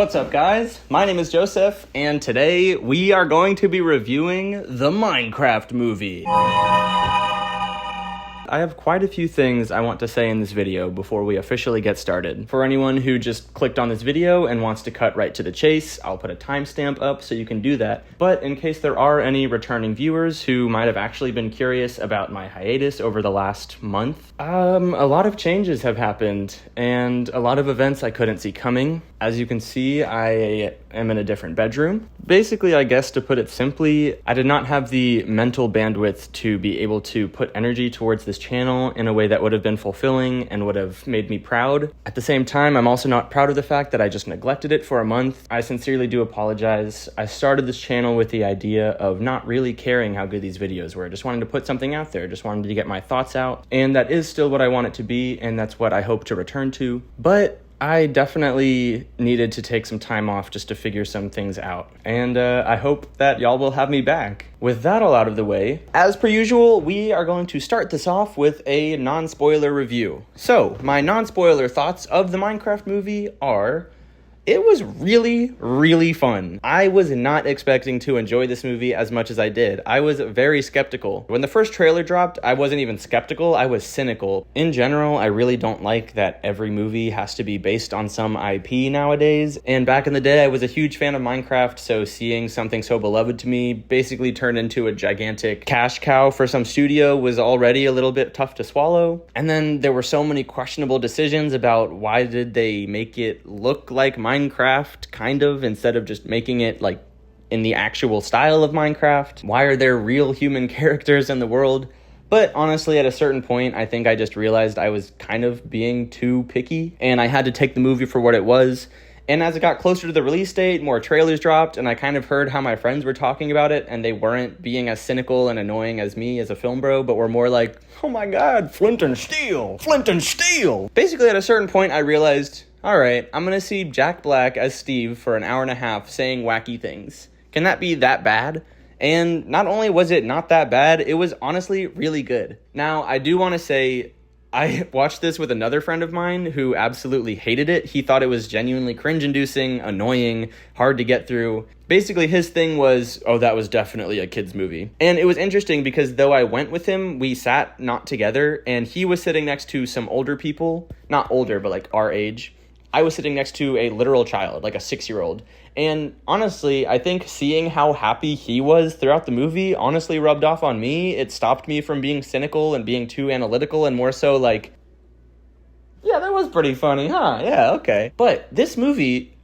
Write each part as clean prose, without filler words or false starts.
What's up, guys? My name is Joseph, and today we are going to be reviewing the Minecraft movie. I have quite a few things I want to say in this video before we officially get started. For anyone who just clicked on this video and wants to cut right to the chase, I'll put a timestamp up so you can do that. But in case there are any returning viewers who might have actually been curious about my hiatus over the last month, a lot of changes have happened and a lot of events I couldn't see coming. As you can see, I am in a different bedroom. Basically, I guess to put it simply, I did not have the mental bandwidth to be able to put energy towards this channel in a way that would have been fulfilling and would have made me proud. At the same time, I'm also not proud of the fact that I just neglected it for a month. I sincerely do apologize. I started this channel with the idea of not really caring how good these videos were. Just wanted to put something out there, just wanted to get my thoughts out, and that is still what I want it to be, and that's what I hope to return to. But I definitely needed to take some time off just to figure some things out, and I hope that y'all will have me back. With that all out of the way, as per usual, we are going to start this off with a non-spoiler review. So, my non-spoiler thoughts of the Minecraft movie are: it was really, really fun. I was not expecting to enjoy this movie as much as I did. I was very skeptical. When the first trailer dropped, I wasn't even skeptical, I was cynical. In general, I really don't like that every movie has to be based on some IP nowadays. And back in the day, I was a huge fan of Minecraft, so seeing something so beloved to me basically turn into a gigantic cash cow for some studio was already a little bit tough to swallow. And then there were so many questionable decisions about why did they make it look like Minecraft, kind of, instead of just making it like in the actual style of Minecraft. Why are there real human characters in the world? But honestly, at a certain point, I think I just realized I was kind of being too picky, and I had to take the movie for what it was. And as it got closer to the release date, more trailers dropped, and I kind of heard how my friends were talking about it, and they weren't being as cynical and annoying as me as a film bro, but were more like, oh my god, flint and steel, flint and steel. Basically, at a certain point, I realized, all right, I'm gonna see Jack Black as Steve for an hour and a half saying wacky things. Can that be that bad? And not only was it not that bad, it was honestly really good. Now, I do want to say, I watched this with another friend of mine who absolutely hated it. He thought it was genuinely cringe-inducing, annoying, hard to get through. Basically, his thing was, oh, that was definitely a kid's movie. And it was interesting because though I went with him, we sat not together, and he was sitting next to some older people. Not older, but like our age. I was sitting next to a literal child, like a 6-year-old. And honestly, I think seeing how happy he was throughout the movie honestly rubbed off on me. It stopped me from being cynical and being too analytical and more so like, yeah, that was pretty funny, huh? Yeah, okay. But this movie,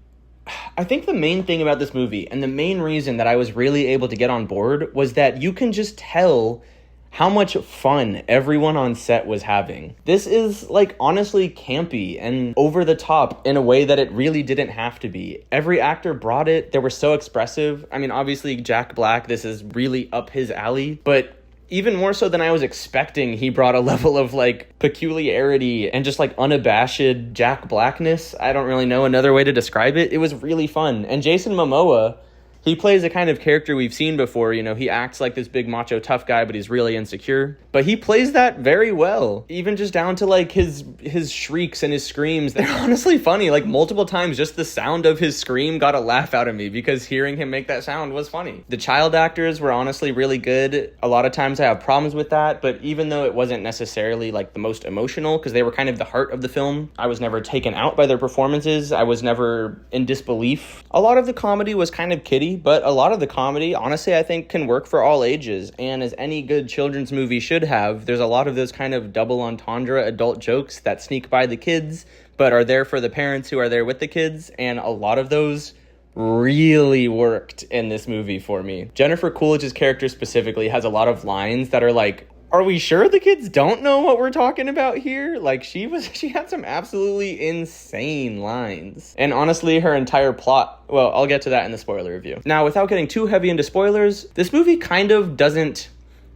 I think the main thing about this movie and the main reason that I was really able to get on board was that you can just tell how much fun everyone on set was having. This is, like, honestly campy and over the top in a way that it really didn't have to be. Every actor brought it. They were so expressive. I mean, obviously, Jack Black, this is really up his alley, but even more so than I was expecting, he brought a level of, like, peculiarity and just, like, unabashed Jack Blackness. I don't really know another way to describe it. It was really fun. And Jason Momoa, he plays a kind of character we've seen before, you know, he acts like this big macho tough guy, but he's really insecure. But he plays that very well, even just down to like his shrieks and his screams. They're honestly funny. Like multiple times, just the sound of his scream got a laugh out of me because hearing him make that sound was funny. The child actors were honestly really good. A lot of times I have problems with that, but even though it wasn't necessarily like the most emotional, because they were kind of the heart of the film, I was never taken out by their performances. I was never in disbelief. A lot of the comedy was kind of kiddie, but a lot of the comedy, honestly, I think can work for all ages. And as any good children's movie should have, there's a lot of those kind of double entendre adult jokes that sneak by the kids, but are there for the parents who are there with the kids. And a lot of those really worked in this movie for me. Jennifer Coolidge's character specifically has a lot of lines that are like, are we sure the kids don't know what we're talking about here? Like, she had some absolutely insane lines. And honestly, her entire plot, well, I'll get to that in the spoiler review. Now, without getting too heavy into spoilers, this movie kind of doesn't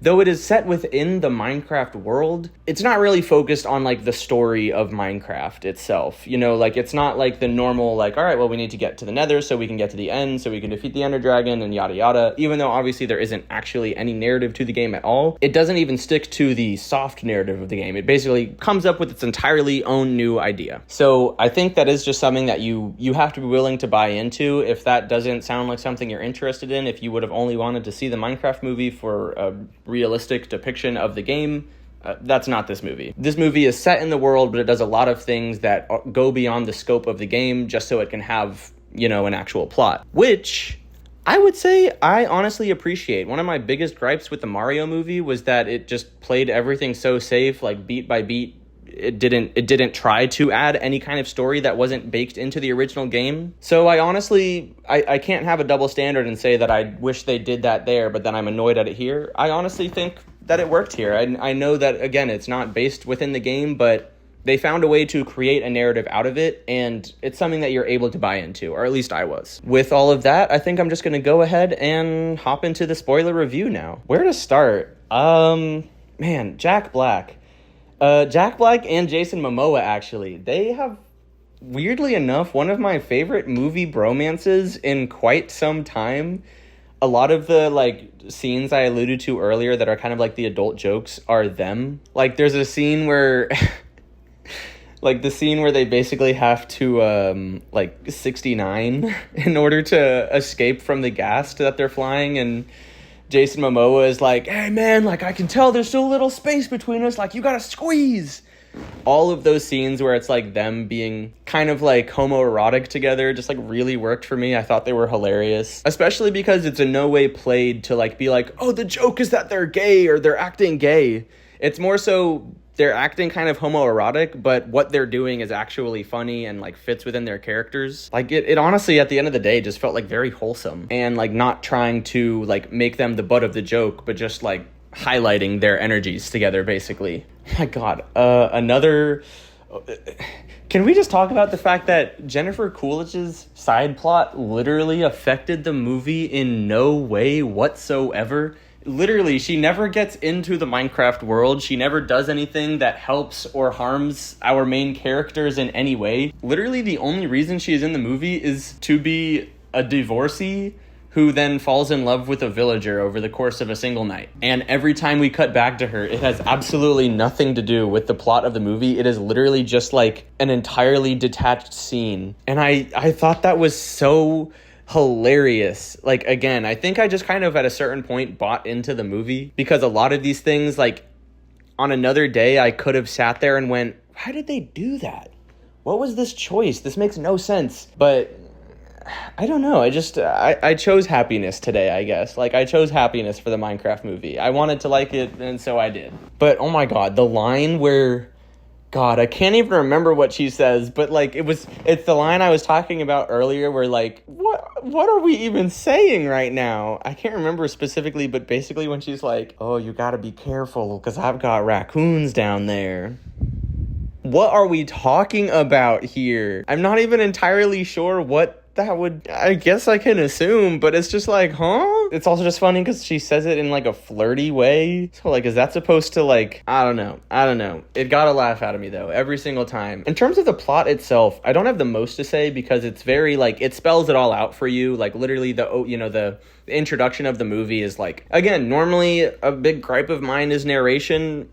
though it is set within the Minecraft world, it's not really focused on like the story of Minecraft itself. You know, like it's not like the normal, like, all right, well, we need to get to the Nether so we can get to the end, so we can defeat the Ender Dragon and yada yada. Even though obviously there isn't actually any narrative to the game at all, it doesn't even stick to the soft narrative of the game. It basically comes up with its entirely own new idea. So I think that is just something that you have to be willing to buy into. If that doesn't sound like something you're interested in, if you would have only wanted to see the Minecraft movie for a realistic depiction of the game, that's not this movie. This movie is set in the world, but it does a lot of things that go beyond the scope of the game just so it can have, you know, an actual plot, which I would say I honestly appreciate. One of my biggest gripes with the Mario movie was that it just played everything so safe, like beat by beat. It didn't try to add any kind of story that wasn't baked into the original game. So I honestly, I can't have a double standard and say that I wish they did that there, but then I'm annoyed at it here. I honestly think that it worked here. I know that, again, it's not based within the game, but they found a way to create a narrative out of it, and it's something that you're able to buy into, or at least I was. With all of that, I think I'm just going to go ahead and hop into the spoiler review now. Where to start? Man, Jack Black. Jack Black and Jason Momoa, actually, they have, weirdly enough, one of my favorite movie bromances in quite some time. A lot of the, like, scenes I alluded to earlier that are kind of like the adult jokes are them. Like, there's a scene where, like, the scene where they basically have to, 69 in order to escape from the gas that they're flying, and Jason Momoa is like, hey man, like I can tell there's still a little space between us, like you gotta squeeze. All of those scenes where it's like them being kind of like homoerotic together just like really worked for me. I thought they were hilarious, especially because it's in no way played to like be like, oh, the joke is that they're gay or they're acting gay. It's more so they're acting kind of homoerotic, but what they're doing is actually funny and like fits within their characters. Like it honestly, at the end of the day, just felt like very wholesome and like not trying to like make them the butt of the joke, but just like highlighting their energies together, basically. My God, can we just talk about the fact that Jennifer Coolidge's side plot literally affected the movie in no way whatsoever? Literally, she never gets into the Minecraft world. She never does anything that helps or harms our main characters in any way. Literally, the only reason she is in the movie is to be a divorcee who then falls in love with a villager over the course of a single night. And every time we cut back to her, it has absolutely nothing to do with the plot of the movie. It is literally just like an entirely detached scene. And I thought that was so hilarious. Like, again, I think I just kind of at a certain point bought into the movie because a lot of these things, like on another day, I could have sat there and went, why did they do that? What was this choice? This makes no sense. But I don't know. I chose happiness today, I guess. Like, I chose happiness for the Minecraft movie. I wanted to like it, and so I did. But, oh my God, the line where, God, I can't even remember what she says, but, like, it's the line I was talking about earlier where, like, what are we even saying right now? I can't remember specifically, but basically when she's like, oh, you gotta be careful, because I've got raccoons down there. What are we talking about here? I'm not even entirely sure what that would, I guess I can assume, but it's just like, huh? It's also just funny because she says it in like a flirty way. So like, is that supposed to like, I don't know. It got a laugh out of me though, every single time. In terms of the plot itself, I don't have the most to say because it's very like, it spells it all out for you. Like literally the introduction of the movie is like, again, normally a big gripe of mine is narration.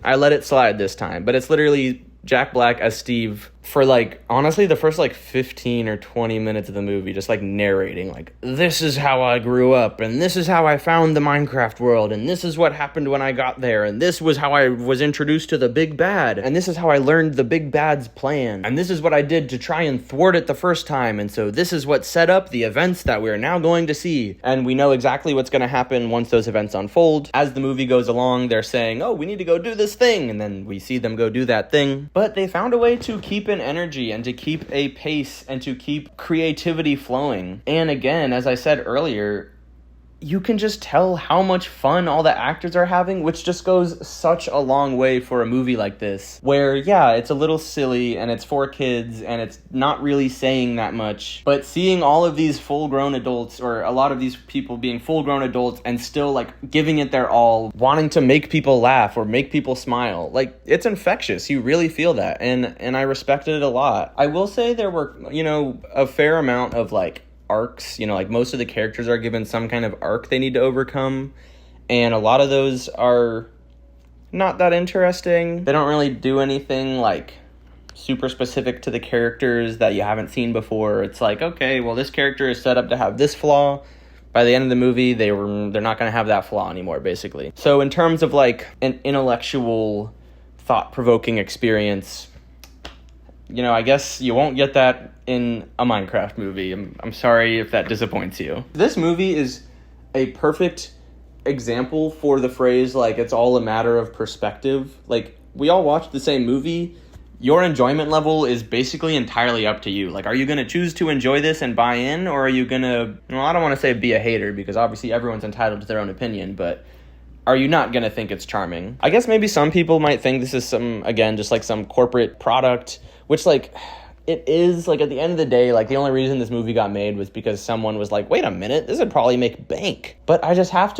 I let it slide this time, but it's literally Jack Black as Steve for like, honestly, the first like 15 or 20 minutes of the movie, just like narrating like, this is how I grew up and this is how I found the Minecraft world and this is what happened when I got there and this was how I was introduced to the big bad and this is how I learned the big bad's plan and this is what I did to try and thwart it the first time and so this is what set up the events that we're now going to see, and we know exactly what's going to happen once those events unfold. As the movie goes along, they're saying, oh, we need to go do this thing, and then we see them go do that thing, but they found a way to keep an energy and to keep a pace and to keep creativity flowing. And again, as I said earlier, you can just tell how much fun all the actors are having, which just goes such a long way for a movie like this, where, yeah, it's a little silly, and it's for kids, and it's not really saying that much, but seeing all of these full-grown adults, or a lot of these people being full-grown adults, and still, like, giving it their all, wanting to make people laugh, or make people smile, like, it's infectious. You really feel that, and I respected it a lot. I will say there were, a fair amount of, like, arcs, like most of the characters are given some kind of arc they need to overcome, and a lot of those are not that interesting. They don't really do anything like super specific to the characters that you haven't seen before. It's like, okay, well, this character is set up to have this flaw. By the end of the movie, they're not going to have that flaw anymore, basically. So in terms of like an intellectual, thought-provoking experience, I guess you won't get that in a Minecraft movie. I'm sorry if that disappoints you. This movie is a perfect example for the phrase, like, it's all a matter of perspective. Like, we all watched the same movie. Your enjoyment level is basically entirely up to you. Like, are you going to choose to enjoy this and buy in, or are you going to, I don't want to say be a hater, because obviously everyone's entitled to their own opinion, but are you not going to think it's charming? I guess maybe some people might think this is just like some corporate product, which, like, it is, like, at the end of the day, like, the only reason this movie got made was because someone was like, wait a minute, this would probably make bank. But I have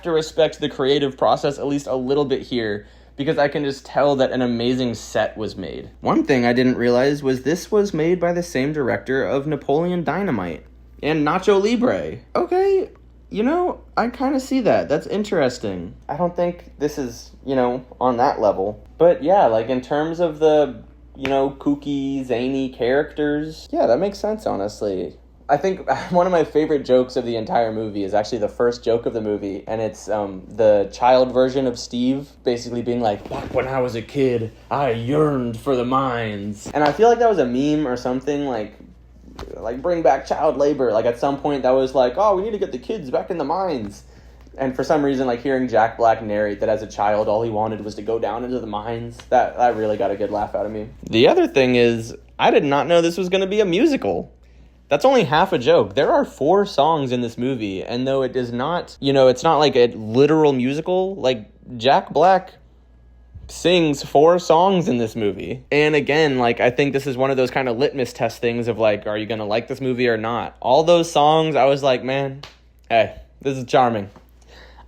to respect the creative process at least a little bit here, because I can just tell that an amazing set was made. One thing I didn't realize was this was made by the same director of Napoleon Dynamite and Nacho Libre. Okay, I kind of see that. That's interesting. I don't think this is, on that level. But yeah, like, in terms of the, kooky, zany characters, yeah, that makes sense, honestly. I think one of my favorite jokes of the entire movie is actually the first joke of the movie, and it's the child version of Steve basically being like, back when I was a kid, I yearned for the mines. And I feel like that was a meme or something, like bring back child labor. Like, at some point that was like, oh, we need to get the kids back in the mines. And for some reason, like, hearing Jack Black narrate that as a child all he wanted was to go down into the mines, that really got a good laugh out of me. The other thing is, I did not know this was going to be a musical. That's only half a joke. There are 4 songs in this movie, and though it is not, it's not like a literal musical, like, Jack Black sings 4 songs in this movie. And again, like, I think this is one of those kind of litmus test things of, like, are you going to like this movie or not? All those songs, I was like, man, hey, this is charming.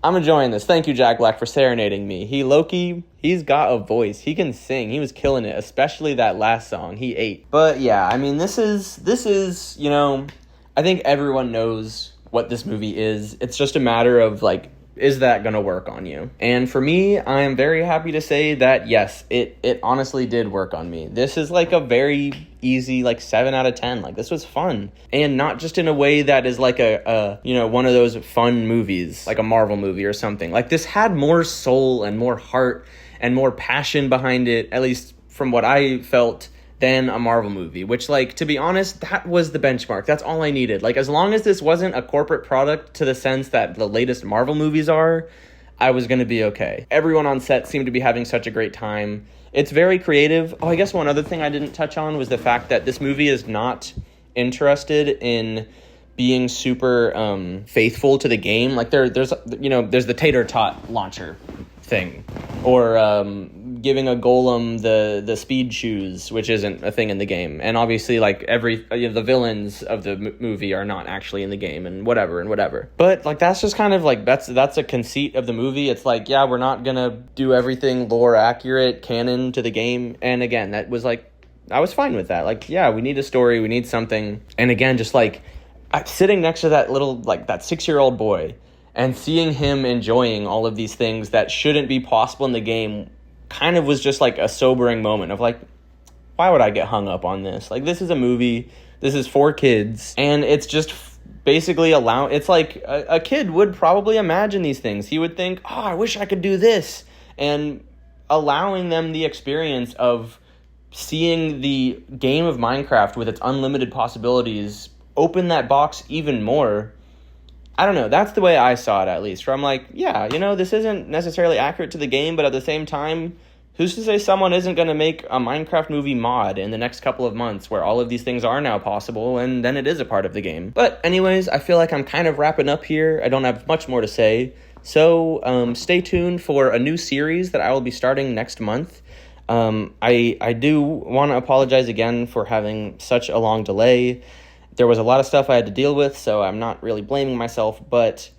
I'm enjoying this. Thank you, Jack Black, for serenading me. He's got a voice. He can sing. He was killing it, especially that last song. He ate. But yeah, I mean, this is, I think everyone knows what this movie is. It's just a matter of, like, is that going to work on you? And for me, I am very happy to say that, yes, it honestly did work on me. This is, like, a very easy, like, 7 out of 10. Like, this was fun. And not just in a way that is like a one of those fun movies, like a Marvel movie or something. Like, this had more soul and more heart and more passion behind it, at least from what I felt, than a Marvel movie, which, like, to be honest, that was the benchmark. That's all I needed. Like, as long as this wasn't a corporate product to the sense that the latest Marvel movies are, I was going to be okay. Everyone on set seemed to be having such a great time. It's very creative. Oh, I guess one other thing I didn't touch on was the fact that this movie is not interested in being super faithful to the game. Like, there's the tater tot launcher thing, or giving a golem the speed shoes, which isn't a thing in the game. And obviously, like, the villains of the movie are not actually in the game, and whatever. But, like, that's just kind of, like, that's a conceit of the movie. It's like, yeah, we're not gonna do everything lore accurate, canon to the game. And again, that was, like, I was fine with that. Like, yeah, we need a story, we need something. And again, just, like, sitting next to that little, like, that 6-year-old boy and seeing him enjoying all of these things that shouldn't be possible in the game kind of was just, like, a sobering moment of, like, why would I get hung up on this? Like, this is a movie, this is for kids, and it's just basically it's like a kid would probably imagine these things. He would think, oh, I wish I could do this, and allowing them the experience of seeing the game of Minecraft with its unlimited possibilities open that box even more. I don't know, that's the way I saw it, at least, where I'm like, yeah, this isn't necessarily accurate to the game, but at the same time, Who's to say someone isn't going to make a Minecraft movie mod in the next couple of months where all of these things are now possible and then it is a part of the game? But anyways, I feel like I'm kind of wrapping up here. I don't have much more to say. So stay tuned for a new series that I will be starting next month. I do want to apologize again for having such a long delay. There was a lot of stuff I had to deal with, so I'm not really blaming myself, but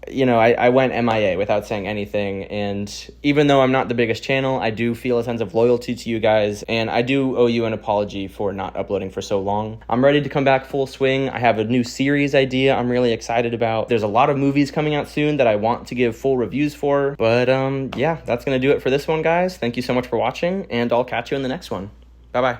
I went MIA without saying anything, and even though I'm not the biggest channel, I do feel a sense of loyalty to you guys, and I do owe you an apology for not uploading for so long. I'm ready to come back full swing. I have a new series idea I'm really excited about. There's a lot of movies coming out soon that I want to give full reviews for, but yeah, that's gonna do it for this one, guys. Thank you so much for watching, and I'll catch you in the next one. Bye-bye.